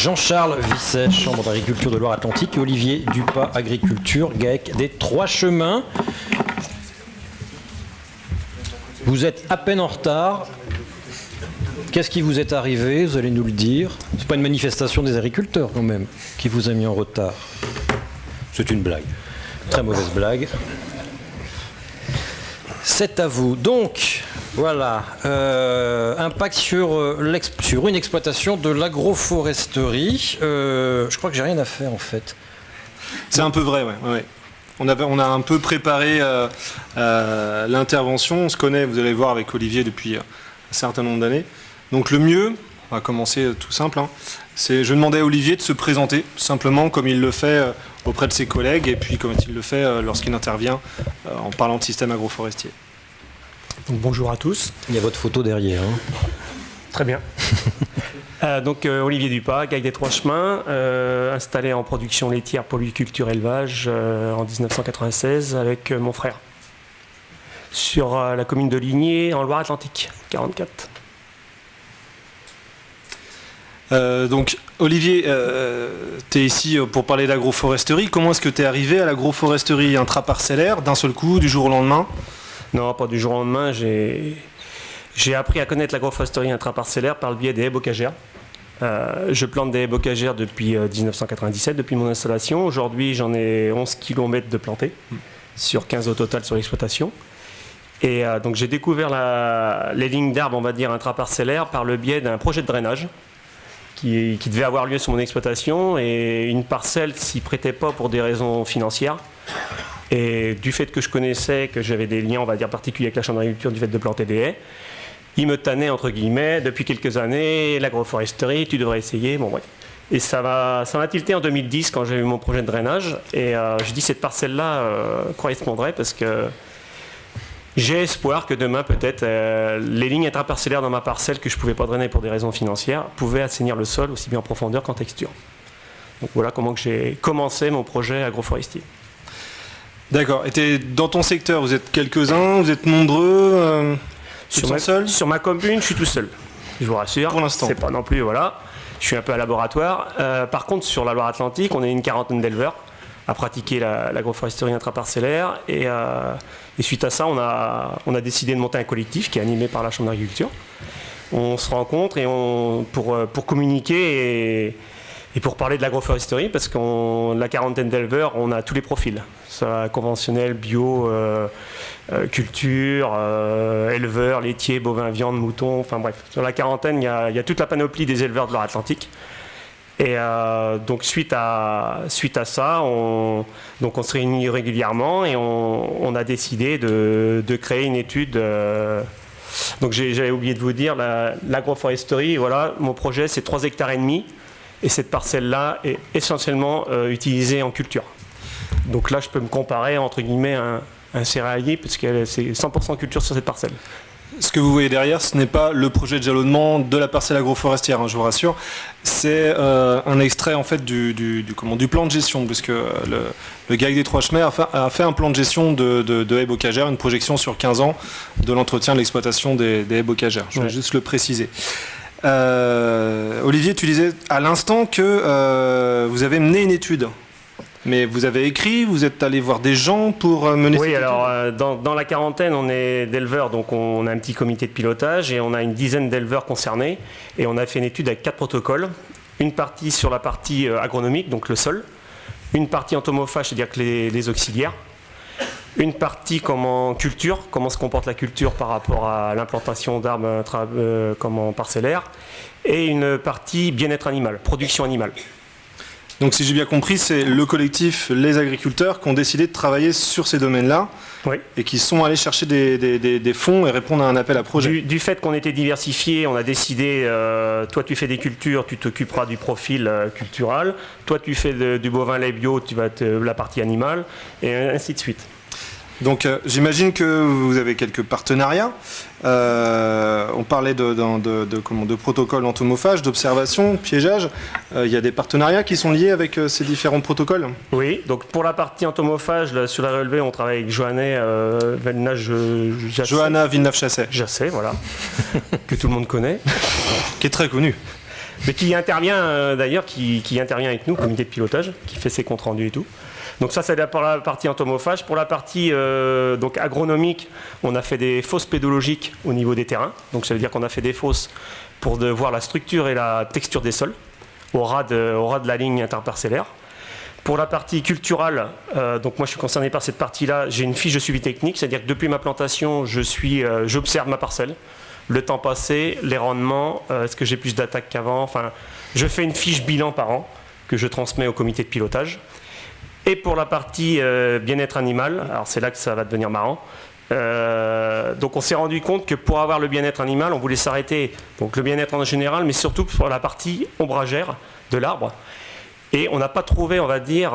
Jean-Charles Visset, Chambre d'agriculture de Loire-Atlantique, et Olivier Dupas, Agriculture, GAEC des Trois Chemins. Vous êtes à peine en retard. Qu'est-ce qui vous est arrivé? Vous allez nous le dire. C'est pas une manifestation des agriculteurs quand même qui vous a mis en retard. C'est une blague. Très mauvaise blague. C'est à vous. Donc, voilà. Impact sur une exploitation de l'agroforesterie. Je crois que j'ai rien à faire en fait. C'est un peu vrai, ouais. On a un peu préparé l'intervention. On se connaît, vous allez voir, avec Olivier depuis un certain nombre d'années. Donc le mieux, on va commencer tout simple, c'est je demandais à Olivier de se présenter, simplement comme il le fait auprès de ses collègues, et puis comme il le fait lorsqu'il intervient en parlant de système agroforestier. Donc bonjour à tous. Il y a votre photo derrière. Très bien. Olivier Dupas, GAEC des Trois Chemins, installé en production laitière, polyculture, élevage en 1996 avec mon frère. Sur la commune de Ligné, en Loire-Atlantique, 44. Donc Olivier, tu es ici pour parler d'agroforesterie. Comment est-ce que tu es arrivé à l'agroforesterie intraparcellaire d'un seul coup, du jour au lendemain? Non, pas du jour au lendemain. J'ai appris à connaître l'agroforesterie intraparcellaire par le biais des haies bocagères. Je plante des haies bocagères depuis 1997, depuis mon installation. Aujourd'hui, j'en ai 11 km de plantés, sur 15 au total sur l'exploitation. Et donc j'ai découvert les lignes d'arbres, on va dire, intraparcellaires par le biais d'un projet de drainage qui devait avoir lieu sur mon exploitation, et une parcelle s'y prêtait pas pour des raisons financières. Et du fait que je connaissais, que j'avais des liens, on va dire, particuliers avec la Chambre d'agriculture du fait de planter des haies, il me tannait, entre guillemets, depuis quelques années, l'agroforesterie, tu devrais essayer, bon bref. Et ça m'a tilté en 2010 quand j'ai eu mon projet de drainage, et je dis cette parcelle-là correspondrait parce que j'ai espoir que demain, peut-être, les lignes intraparcellaires dans ma parcelle que je ne pouvais pas drainer pour des raisons financières pouvaient assainir le sol aussi bien en profondeur qu'en texture. Donc voilà comment j'ai commencé mon projet agroforestier. D'accord. Et dans ton secteur, vous êtes quelques-uns, vous êtes nombreux Sur ma commune, je suis tout seul, je vous rassure. Pour l'instant. C'est pas non plus, voilà. Je suis un peu à laboratoire. Par contre, sur la Loire-Atlantique, on est une quarantaine d'éleveurs à pratiquer l'agroforesterie intraparcellaire. Et suite à ça, on a décidé de monter un collectif qui est animé par la Chambre d'agriculture. On se rencontre pour communiquer et pour parler de l'agroforesterie, parce que la quarantaine d'éleveurs, on a tous les profils. Ça, conventionnel, bio, culture, éleveurs, laitiers, bovins, viande, moutons, enfin bref. Sur la quarantaine, il y a toute la panoplie des éleveurs de Loire-Atlantique. Et donc suite à ça, on se réunit régulièrement et on a décidé de créer une étude. Donc j'avais oublié de vous dire, l'agroforesterie, voilà, mon projet c'est 3,5 hectares. Et cette parcelle-là est essentiellement utilisée en culture. Donc là, je peux me comparer, entre guillemets, à un céréalier, parce que c'est 100% culture sur cette parcelle. Ce que vous voyez derrière, ce n'est pas le projet de jalonnement de la parcelle agroforestière, je vous rassure. C'est un extrait en fait du plan de gestion, puisque le GAEC des Trois Chemins a fait un plan de gestion de haies bocagères, une projection sur 15 ans de l'entretien de l'exploitation des haies bocagères. Je voulais juste le préciser. Olivier, tu disais à l'instant que vous avez mené une étude. Mais vous avez écrit, vous êtes allé voir des gens pour mener cette étude? Oui, alors dans la quarantaine, on est d'éleveurs, donc on a un petit comité de pilotage et on a une dizaine d'éleveurs concernés. Et on a fait une étude avec 4 protocoles. Une partie sur la partie agronomique, donc le sol. Une partie entomophage, c'est-à-dire que les auxiliaires. Une partie comment se comporte la culture par rapport à l'implantation d'arbres parcellaires. Et une partie bien-être animal, production animale. Donc si j'ai bien compris, c'est le collectif Les Agriculteurs qui ont décidé de travailler sur ces domaines-là, oui, et qui sont allés chercher des fonds et répondre à un appel à projet. Du fait qu'on était diversifiés, on a décidé, toi tu fais des cultures, tu t'occuperas du profil cultural, toi tu fais du bovin lait bio, tu vas la partie animale, et ainsi de suite. Donc j'imagine que vous avez quelques partenariats. On parlait de protocoles entomophage, d'observation, de piégeage. Il y a des partenariats qui sont liés avec ces différents protocoles? Oui, donc pour la partie entomophage, là, sur la relevée, on travaille avec Johanna Villeneuve-Chasset. Jasset, voilà, que tout le monde connaît. Qui est très connu. mais qui intervient d'ailleurs, qui intervient avec nous, comité de pilotage, qui fait ses comptes rendus et tout. Donc ça, c'est pour la partie entomophage. Pour la partie donc agronomique, on a fait des fosses pédologiques au niveau des terrains. Donc ça veut dire qu'on a fait des fosses pour voir la structure et la texture des sols au ras de la ligne interparcellaire. Pour la partie culturale, donc moi je suis concerné par cette partie-là, j'ai une fiche de suivi technique, c'est-à-dire que depuis ma plantation, j'observe ma parcelle, le temps passé, les rendements, est-ce que j'ai plus d'attaques qu'avant, enfin, je fais une fiche bilan par an que je transmets au comité de pilotage. Et pour la partie bien-être animal, alors c'est là que ça va devenir marrant, donc on s'est rendu compte que pour avoir le bien-être animal, on voulait s'arrêter, donc le bien-être en général, mais surtout pour la partie ombragère de l'arbre. Et on n'a pas trouvé, on va dire,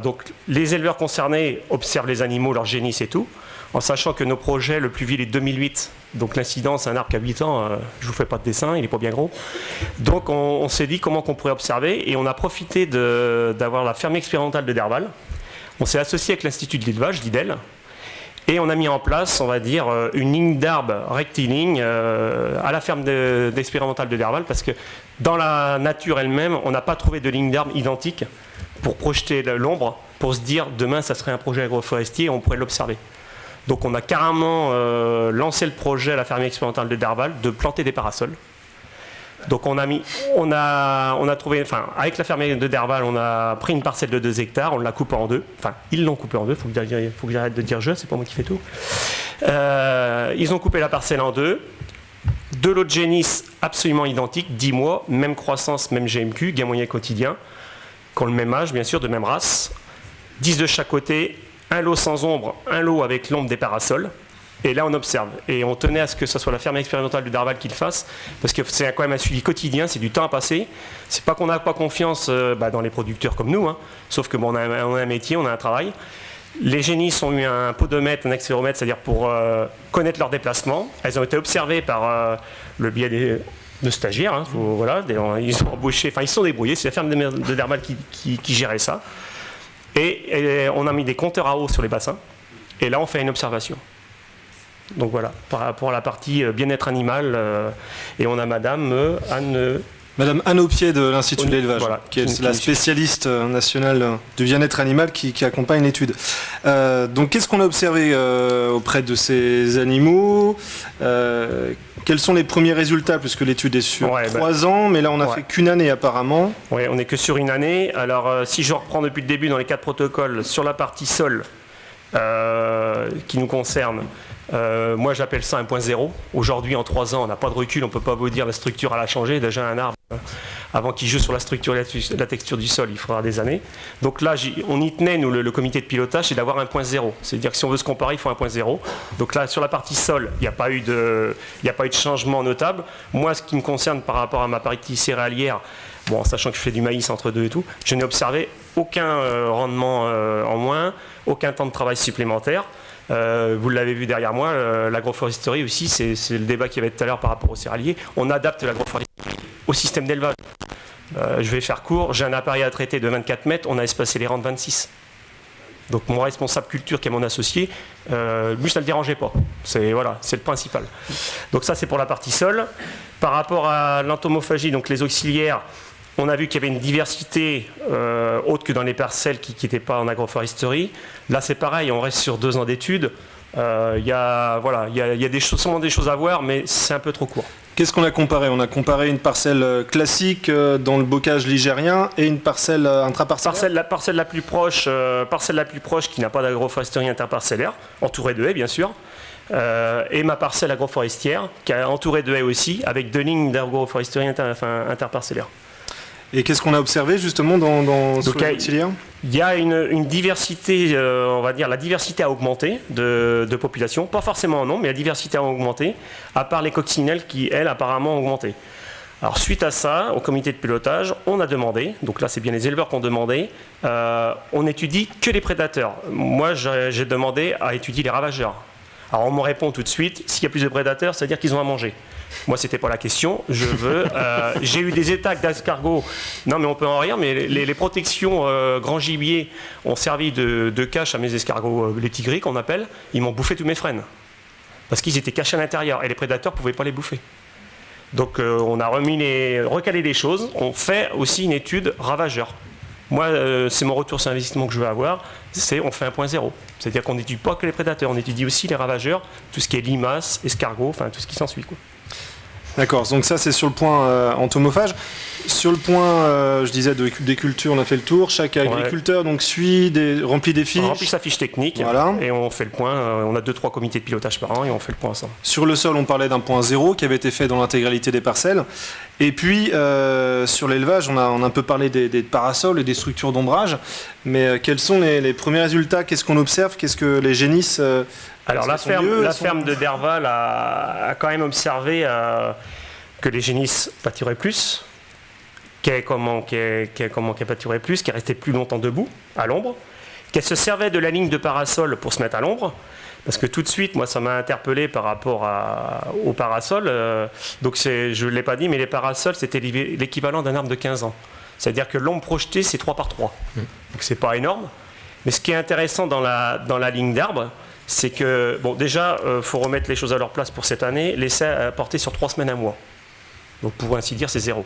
donc les éleveurs concernés observent les animaux, leur génisse et tout, en sachant que nos projets, le plus vieux est 2008, donc l'incidence, c'est un arbre qui a 8 ans, je ne vous fais pas de dessin, il n'est pas bien gros. Donc on s'est dit comment qu'on pourrait observer, et on a profité d'avoir la ferme expérimentale de Derval. On s'est associé avec l'Institut de l'élevage, l'IDEL, et on a mis en place, on va dire, une ligne d'arbres rectiligne à la ferme expérimentale de Derval, parce que dans la nature elle-même, on n'a pas trouvé de ligne d'arbres identique pour projeter l'ombre, pour se dire demain ça serait un projet agroforestier et on pourrait l'observer. Donc on a carrément lancé le projet à la ferme expérimentale de Derval de planter des parasols. Donc on a trouvé, enfin avec la ferme de Derval, on a pris une parcelle de 2 hectares, on l'a coupée en deux, enfin ils l'ont coupée en deux, faut que j'arrête de dire je, c'est pas moi qui fais tout. Ils ont coupé la parcelle en deux, de l'eau de génisse absolument identique, 10 mois, même croissance, même GMQ, gain moyen quotidien, qui ont le même âge bien sûr, de même race, 10 de chaque côté, un lot sans ombre, un lot avec l'ombre des parasols. Et là, on observe. Et on tenait à ce que ce soit la ferme expérimentale de Derval qui le fasse, parce que c'est quand même un suivi quotidien, c'est du temps à passer. C'est pas qu'on n'a pas confiance dans les producteurs comme nous, hein, sauf que bon, on a un métier, on a un travail. Les génisses ont eu un podomètre, un accéléromètre, c'est-à-dire pour connaître leur déplacement. Elles ont été observées par le biais de stagiaires. Hein, voilà, ils sont embauchés, enfin ils se sont débrouillés. C'est la ferme de Derval qui gérait ça. Et on a mis des compteurs à eau sur les bassins. Et là, on fait une observation. Donc voilà, par rapport à la partie bien-être animal, et on a Madame Anne Aupier de l'Institut de l'élevage, voilà, qui est la spécialiste nationale du bien-être animal qui accompagne l'étude. Donc qu'est-ce qu'on a observé auprès de ces animaux quels sont les premiers résultats, puisque l'étude est sur 3 ans, mais là on n'a fait qu'une année apparemment. Oui, on n'est que sur une année. Alors si je reprends depuis le début dans les 4 protocoles, sur la partie sol qui nous concerne, moi j'appelle ça 1.0. Aujourd'hui en 3 ans on n'a pas de recul, on ne peut pas vous dire la structure elle a changé. Déjà un arbre, avant qu'il joue sur la structure et la texture du sol, il faudra des années. Donc là on y tenait, nous le comité de pilotage, c'est d'avoir 1.0. C'est-à-dire que si on veut se comparer, il faut 1.0. Donc là sur la partie sol, il n'y a pas eu de changement notable. Moi ce qui me concerne par rapport à ma partie céréalière, bon, en sachant que je fais du maïs entre deux et tout, je n'ai observé aucun rendement en moins, aucun temps de travail supplémentaire. Vous l'avez vu derrière moi, l'agroforesterie aussi, c'est le débat qu'il y avait tout à l'heure par rapport aux céréaliers. On adapte l'agroforesterie au système d'élevage. Je vais faire court, j'ai un appareil à traiter de 24 mètres, on a espacé les rangs de 26. Donc mon responsable culture qui est mon associé, lui ça ne le dérangeait pas. C'est le principal. Donc ça c'est pour la partie sol. Par rapport à l'entomophagie, donc les auxiliaires, on a vu qu'il y avait une diversité autre que dans les parcelles qui n'étaient pas en agroforesterie. Là c'est pareil, on reste sur 2 ans d'études. Il y a sûrement des choses à voir, mais c'est un peu trop court. Qu'est-ce qu'on a comparé? On a comparé une parcelle classique dans le bocage ligérien et une parcelle intraparcellaire. La parcelle la plus proche qui n'a pas d'agroforesterie interparcellaire, entourée de haies bien sûr, et ma parcelle agroforestière qui est entourée de haies aussi, avec 2 lignes d'agroforesterie interparcellaire. Et qu'est-ce qu'on a observé justement sur les auxiliaires? Il y a une diversité, on va dire, la diversité a augmenté de population, pas forcément en nombre, mais la diversité a augmenté, à part les coccinelles qui, elles, apparemment ont augmenté. Alors suite à ça, au comité de pilotage, on a demandé, donc là c'est bien les éleveurs qui ont demandé, on étudie que les prédateurs. Moi j'ai demandé à étudier les ravageurs. Alors on me répond tout de suite, s'il y a plus de prédateurs, c'est-à-dire qu'ils ont à manger. Moi, c'était pas la question. J'ai eu des attaques d'escargots. Non, mais on peut en rire. Mais les protections grand gibier ont servi de cache à mes escargots, les tigris qu'on appelle. Ils m'ont bouffé tous mes frênes parce qu'ils étaient cachés à l'intérieur et les prédateurs pouvaient pas les bouffer. Donc on a recalé les choses. On fait aussi une étude ravageur. Moi, c'est mon retour sur investissement que je veux avoir, on fait 1.0. C'est-à-dire qu'on n'étudie pas que les prédateurs, on étudie aussi les ravageurs, tout ce qui est limaces, escargots, enfin tout ce qui s'ensuit, quoi. D'accord, donc ça c'est sur le point entomophage. Sur le point, je disais, des cultures, on a fait le tour. Chaque agriculteur donc remplit des fiches. On remplit sa fiche technique et on fait le point. On a 2-3 comités de pilotage par an et on fait le point ensemble. Sur le sol, on parlait d'un point zéro qui avait été fait dans l'intégralité des parcelles. Et puis, sur l'élevage, on a un peu parlé des parasols et des structures d'ombrage. Mais quels sont les premiers résultats? Qu'est-ce qu'on observe? Qu'est-ce que les génisses... Alors la ferme de Derval a quand même observé que les génisses pâturaient plus, qu'elles pâturaient plus, qu'elles restaient plus longtemps debout, à l'ombre, qu'elles se servaient de la ligne de parasol pour se mettre à l'ombre, parce que tout de suite, moi, ça m'a interpellé par rapport au parasol. Donc je ne l'ai pas dit, mais les parasols, c'était l'équivalent d'un arbre de 15 ans. C'est-à-dire que l'ombre projetée, c'est 3 par 3. Donc c'est pas énorme. Mais ce qui est intéressant dans la ligne d'arbre, c'est que, bon, déjà, faut remettre les choses à leur place pour cette année. L'essai a porté sur 3 semaines, 1 mois. Donc, pour ainsi dire, c'est 0.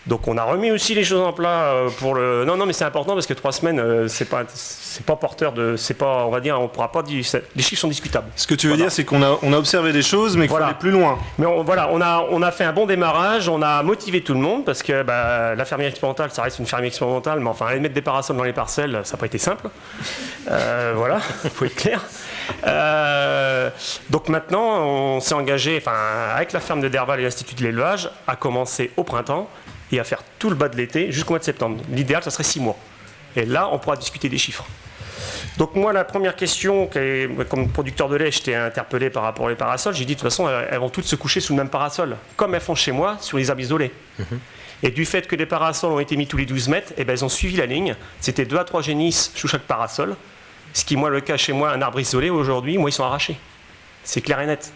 Donc, on a remis aussi les choses en plat pour le... Non, mais c'est important parce que 3 semaines, c'est pas porteur de... C'est pas, on va dire, on pourra pas dire... Les chiffres sont discutables. Ce que tu veux dire, c'est qu'on a observé des choses, mais qu'il faut aller plus loin. Mais on a fait un bon démarrage, on a motivé tout le monde parce que la fermière expérimentale, ça reste une fermière expérimentale, mais enfin, aller mettre des parasols dans les parcelles, ça n'a pas été simple. Voilà, il faut être clair. Donc maintenant, on s'est engagé, avec la ferme de Derval et l'Institut de l'élevage, à commencer au printemps et à faire tout le bas de l'été jusqu'au mois de septembre. L'idéal, ça serait 6 mois. Et là, on pourra discuter des chiffres. Donc moi, la première question, comme producteur de lait, j'étais interpellé par rapport aux parasols. J'ai dit, de toute façon, elles vont toutes se coucher sous le même parasol, comme elles font chez moi sur les arbres isolés. Et du fait que les parasols ont été mis tous les 12 mètres, elles ont suivi la ligne. C'était 2 à 3 génisses sous chaque parasol. Ce qui, moi, le cas chez moi, un arbre isolé, aujourd'hui, moi, ils sont arrachés. C'est clair et net.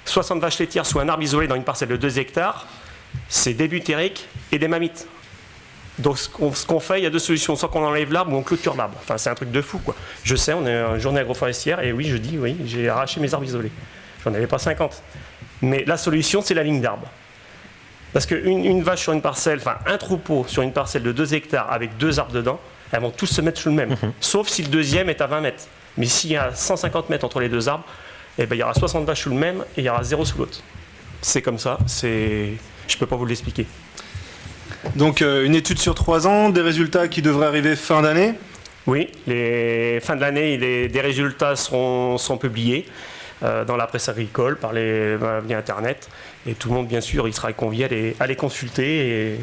60 vaches laitières sous un arbre isolé dans une parcelle de 2 hectares, c'est des butériques et des mammites. Donc ce qu'on fait, il y a 2 solutions. Soit qu'on enlève l'arbre ou on clôture l'arbre. Enfin, c'est un truc de fou, quoi. Je sais, on est en journée agroforestière et oui, j'ai arraché mes arbres isolés. J'en avais pas 50. Mais la solution, c'est la ligne d'arbre. Parce qu'une vache sur une parcelle, un troupeau sur une parcelle de 2 hectares avec 2 arbres dedans, elles vont tous se mettre sous le même. Sauf si le deuxième est à 20 mètres. Mais s'il y a 150 mètres entre les 2 arbres, il y aura 60 vaches sous le même et il y aura 0 sous l'autre. C'est comme ça, je ne peux pas vous l'expliquer. Donc une étude sur 3 ans, des résultats qui devraient arriver fin d'année? Oui, fin de l'année, des résultats seront publiés dans la presse agricole, via Internet. Et tout le monde, bien sûr, il sera convié à les consulter.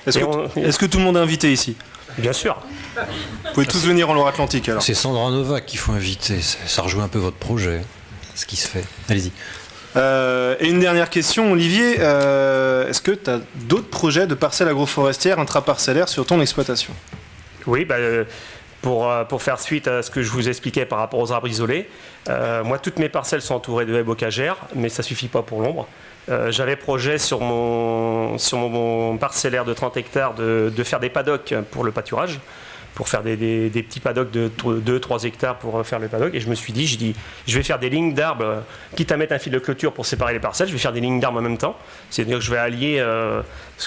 Est-ce que tout le monde est invité ici? Bien sûr. Vous pouvez tous venir en Loire-Atlantique alors. C'est Sandra Novak qu'il faut inviter. Ça rejoint un peu votre projet, ce qui se fait. Allez-y. Et une dernière question, Olivier. Est-ce que tu as d'autres projets de parcelles agroforestières intraparcellaires sur ton exploitation? Oui, pour faire suite à ce que je vous expliquais par rapport aux arbres isolés, moi, toutes mes parcelles sont entourées de haies bocagères, mais ça ne suffit pas pour l'ombre. J'avais projet sur mon parcellaire de 30 hectares de faire des paddocks pour le pâturage, pour faire des petits paddocks de 2-3 hectares pour faire le paddock. Et je me suis dit, je vais faire des lignes d'arbres, quitte à mettre un fil de clôture pour séparer les parcelles, je vais faire des lignes d'arbres en même temps. C'est-à-dire que je vais allier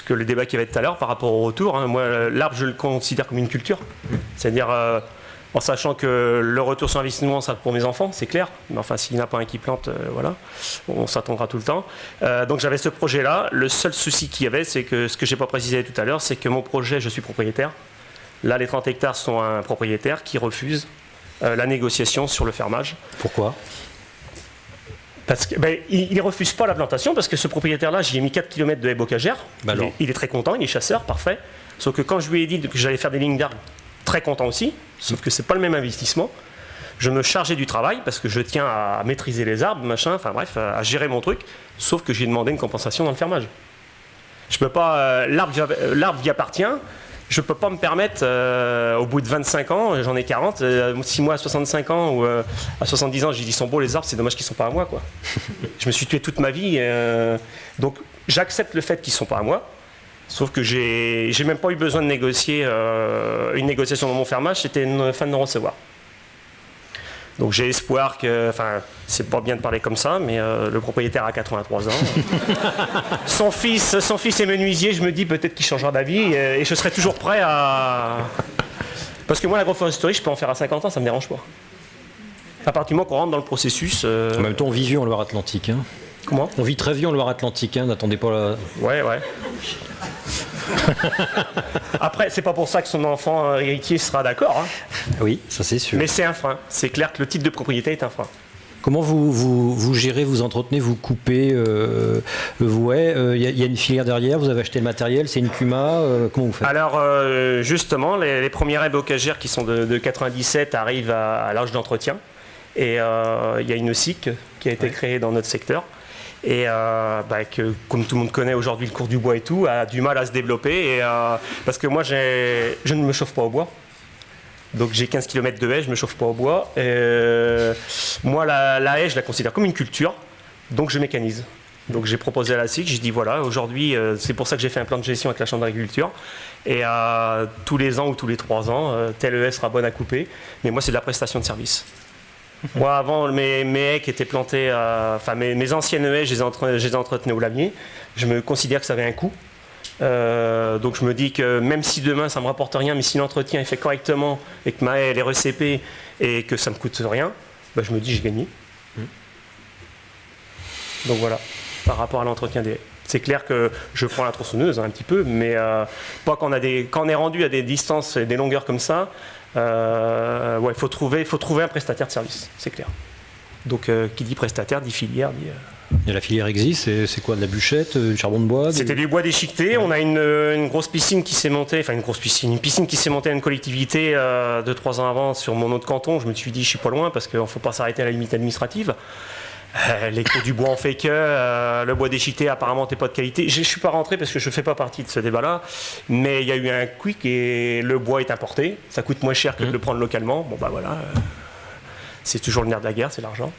le débat qu'il y avait tout à l'heure par rapport au retour. Moi, l'arbre, je le considère comme une culture. C'est-à-dire, en sachant que le retour sur investissement, ça pour mes enfants, c'est clair. Mais enfin, s'il n'y en a pas un qui plante, voilà, on s'attendra tout le temps. Donc j'avais ce projet-là. Le seul souci qu'il y avait, c'est que ce que je n'ai pas précisé tout à l'heure, c'est que mon projet, je suis propriétaire. Là, les 30 hectares sont un propriétaire qui refuse la négociation sur le fermage. Pourquoi? Parce que, il ne refuse pas la plantation parce que ce propriétaire-là, j'y ai mis 4 km de haies bocagères. Il est très content, il est chasseur, parfait. Sauf que quand je lui ai dit que j'allais faire des lignes d'arbres, très content aussi, sauf que ce n'est pas le même investissement. Je me chargeais du travail parce que je tiens à maîtriser les arbres, à gérer mon truc, sauf que j'ai demandé une compensation dans le fermage. Je peux pas, l'arbre qui appartient. Je ne peux pas me permettre, au bout de 25 ans, j'en ai 40, 6 mois à 65 ans ou à 70 ans, j'ai dit, ils sont beaux les arbres, c'est dommage qu'ils ne sont pas à moi, quoi. Je me suis tué toute ma vie, donc j'accepte le fait qu'ils ne sont pas à moi, sauf que j'ai même pas eu besoin de négocier une négociation dans mon fermage, c'était une fin de non-recevoir. Donc j'ai espoir que, enfin, c'est pas bien de parler comme ça, mais le propriétaire a 83 ans. son fils est menuisier, je me dis peut-être qu'il changera d'avis et je serai toujours prêt à... Parce que moi, l'agroforesterie, je peux en faire à 50 ans, ça me dérange pas. À partir du moment qu'on rentre dans le processus... En même temps, on vit vieux en Loire-Atlantique. Hein. Comment ? On vit très vieux en Loire-Atlantique, hein. N'attendez pas la... Ouais. Après, c'est pas pour ça que son enfant héritier sera d'accord. Hein. Oui, ça c'est sûr. Mais c'est un frein. C'est clair que le titre de propriété est un frein. Comment vous gérez, vous entretenez, vous coupez il y a une filière derrière, vous avez acheté le matériel, c'est une CUMA, comment vous faites? Alors, justement, les premières haies bocagères qui sont de 97 arrivent à l'âge d'entretien. Et il y a une SIC qui a été créée dans notre secteur. Et que, comme tout le monde connaît aujourd'hui le cours du bois et tout, a du mal à se développer. Et, parce que moi, je ne me chauffe pas au bois. Donc j'ai 15 km de haie, je ne me chauffe pas au bois. Moi, la haie, je la considère comme une culture, donc je mécanise. Donc j'ai proposé à la SIC, j'ai dit voilà, aujourd'hui, c'est pour ça que j'ai fait un plan de gestion avec la Chambre d'agriculture. Et tous les ans ou tous les 3 ans, telle haie sera bonne à couper. Mais moi, c'est de la prestation de service. Moi, avant, mes haies qui étaient plantées, mes anciennes haies, je les entretenais au lamier. Je me considère que ça avait un coût. Donc je me dis que même si demain ça ne me rapporte rien, mais si l'entretien est fait correctement et que ma haie elle est recépée et que ça ne me coûte rien, je me dis j'ai gagné. Donc voilà, par rapport à l'entretien des haies. C'est clair que je prends la tronçonneuse un petit peu, mais pas quand on est rendu à des distances et des longueurs comme ça. Il faut trouver un prestataire de service, c'est clair. Donc qui dit prestataire dit filière, dit... Et la filière existe, c'est quoi, de la bûchette, du charbon de bois? C'était du bois déchiqueté. On a une grosse piscine qui s'est montée, une piscine qui s'est montée à une collectivité 2-3 ans avant sur mon autre canton. Je me suis dit, je suis pas loin parce qu'il ne faut pas s'arrêter à la limite administrative. Les cours du bois ont fait que le bois déchiqueté apparemment n'était pas de qualité. Je ne suis pas rentré parce que je ne fais pas partie de ce débat-là. Mais il y a eu un quick et le bois est importé. Ça coûte moins cher que de le prendre localement. Bon voilà, c'est toujours le nerf de la guerre, c'est l'argent.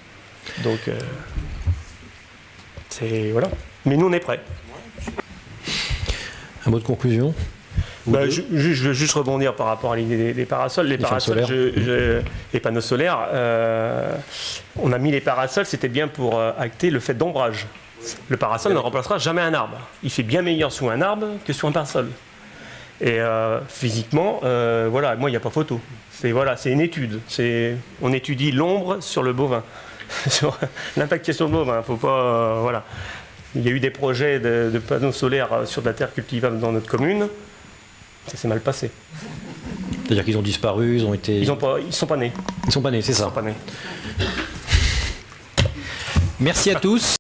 Donc... voilà. Mais nous, on est prêts. Un mot de conclusion? Je veux juste rebondir par rapport à l'idée des parasols. Les parasols, les panneaux solaires, on a mis les parasols, c'était bien pour acter le fait d'ombrage. Le parasol ne remplacera jamais un arbre. Il fait bien meilleur sous un arbre que sur un parasol. Et physiquement, moi, il n'y a pas photo. C'est une étude. On étudie l'ombre sur le bovin. Sur l'impact qu'il y a sur le bovin, faut pas, Il y a eu des projets de panneaux solaires sur de la terre cultivable dans notre commune. Ça s'est mal passé. C'est-à-dire qu'ils ont disparu, ils ont été... Ils sont pas nés. Ils sont pas nés, c'est ça. Ils sont pas nés. Merci à tous.